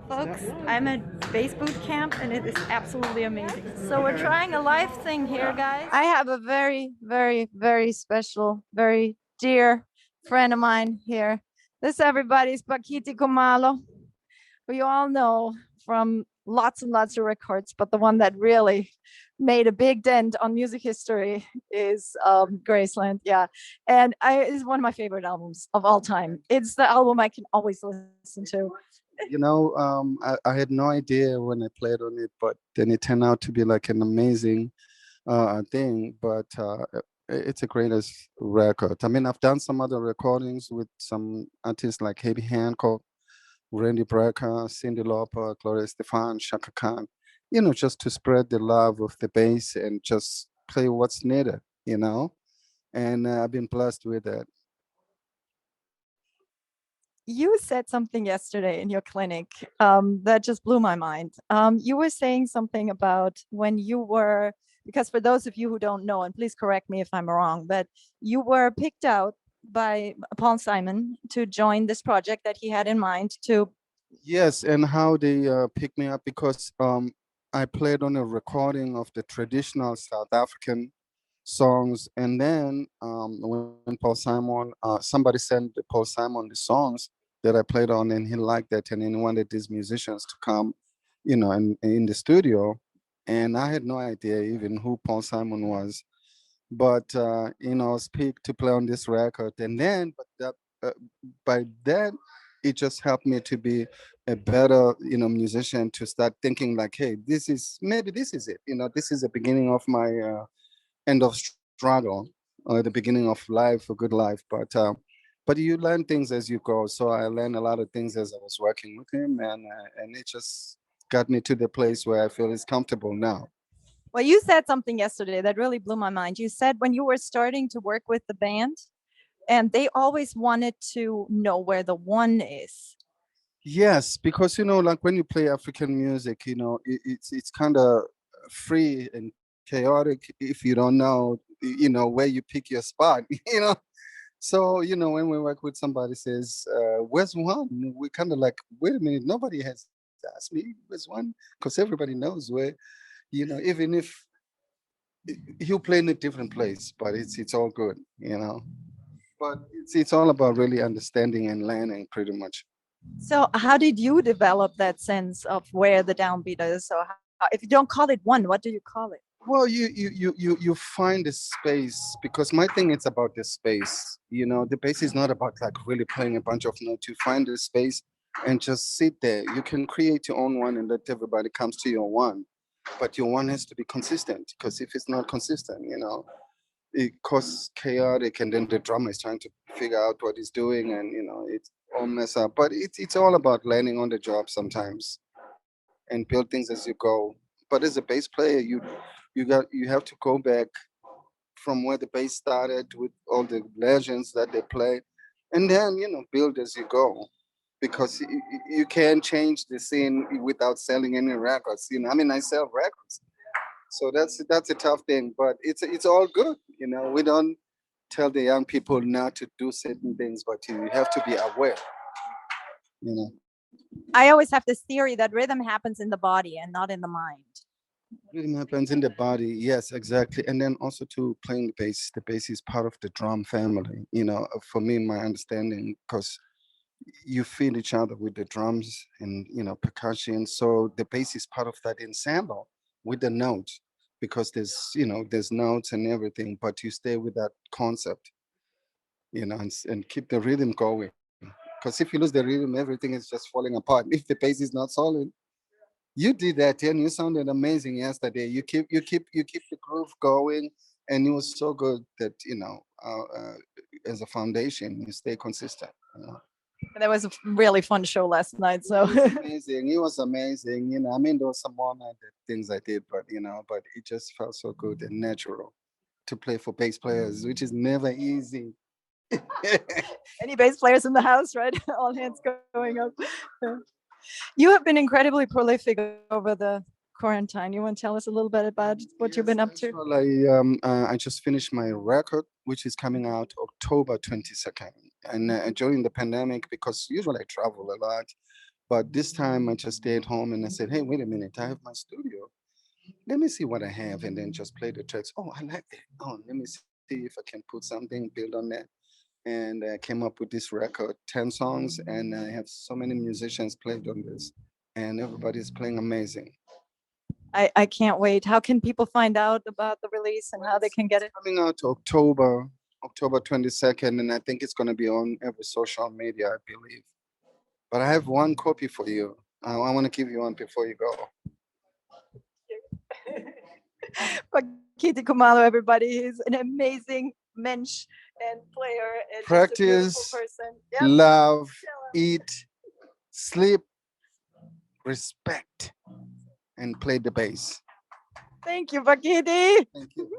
Folks, I'm at Bass Boot Camp and it is absolutely amazing. So we're trying a live thing here, guys. I have a very, very, very special, very dear friend of mine here. This everybody's Bakhiti Kumalo, who you all know from lots and lots of records, but the one that really made a big dent on music history is Graceland. Yeah. And it's one of my favorite albums of all time. It's the album I can always listen to. I had no idea when I played on it, but then it turned out to be like an amazing thing. But it's a greatest record. I mean, I've done some other recordings with some artists like Herbie Hancock, Randy Brecker, Cyndi Lauper, Gloria Estefan, Shaka Khan, just to spread the love of the bass and just play what's needed. And I've been blessed with that. You said something yesterday in your clinic that just blew my mind. You were saying something about when you were, because for those of you who don't know, and please correct me if I'm wrong, but you were picked out by Paul Simon to join this project that he had in mind to. Yes, and how they picked me up because I played on a recording of the traditional South African songs, and then when Paul Simon, somebody sent Paul Simon the songs that I played on, and he liked that, and he wanted these musicians to come, in the studio, and I had no idea even who Paul Simon was, but I was picked to play on this record, and then, but that by then it just helped me to be a better musician, to start thinking like, hey, this is it, this is the beginning of my end of struggle, or the beginning of life, a good life. But you learn things as you go. So I learned a lot of things as I was working with him, and it just got me to the place where I feel is comfortable now. Well, you said something yesterday that really blew my mind. You said when you were starting to work with the band, and they always wanted to know where the one is. Yes, because like when you play African music, it's kind of free and chaotic if you don't know, where you pick your spot, So, when we work with somebody says, where's one? We kind of like, wait a minute, nobody has asked me where's one, because everybody knows where, even if he'll play in a different place, but it's all good. But it's all about really understanding and learning pretty much. So, how did you develop that sense of where the downbeat is? So, if you don't call it one, what do you call it? Well, you find a space, because my thing is about the space. The bass is not about like really playing a bunch of notes. You find a space and just sit there. You can create your own one and let everybody comes to your one, but your one has to be consistent, because if it's not consistent, it causes chaotic, and then the drummer is trying to figure out what he's doing, and it's all mess up. But it's all about learning on the job sometimes, and build things as you go. But as a bass player, you have to go back from where the bass started with all the legends that they play, and then build as you go, because you can't change the scene without selling any records. I mean, I sell records, so that's a tough thing, but it's all good. We don't tell the young people not to do certain things, but you have to be aware. You know, I always have this theory that rhythm happens in the body and not in the mind. rhythm happens in the body, yes, exactly, and then also to playing the bass. The bass is part of the drum family. For me, my understanding, because you feel each other with the drums and percussion. So the bass is part of that ensemble with the notes, because there's notes and everything, but you stay with that concept, and keep the rhythm going. Because if you lose the rhythm, everything is just falling apart. If the bass is not solid, you did that and you sounded amazing yesterday. You keep the groove going, and it was so good that as a foundation you stay consistent. And that was a really fun show last night. It So, was amazing. It was amazing. I mean, there was some more things I did, but it just felt so good and natural to play for bass players, which is never easy. any bass players in the house, right? All hands going up. Yeah. You have been incredibly prolific over the quarantine. You want to tell us a little bit about what you've been Yes, up as to? well. I just finished my record, which is coming out October 22nd. And during the pandemic, because usually I travel a lot, But this time I just stayed home and I said, hey, wait a minute, I have my studio. Let me see what I have and then just play the tracks. Oh, I like it. Oh, let me see if I can put something, build on that. And I came up with this record, 10 songs, and I have so many musicians played on this. And everybody's playing amazing. I can't wait. How can people find out about the release and Well, how they can get it's it? coming out October 22nd, and I think it's going to be on every social media, I believe. But I have one copy for you. I want to give you one before you go. Bakhiti Kumalo, everybody. He's an amazing mensch and player and just a beautiful Practice, person. Yep. love, Tell 'em. eat, sleep, respect, and play the bass. Thank you, Bakhiti. Thank you.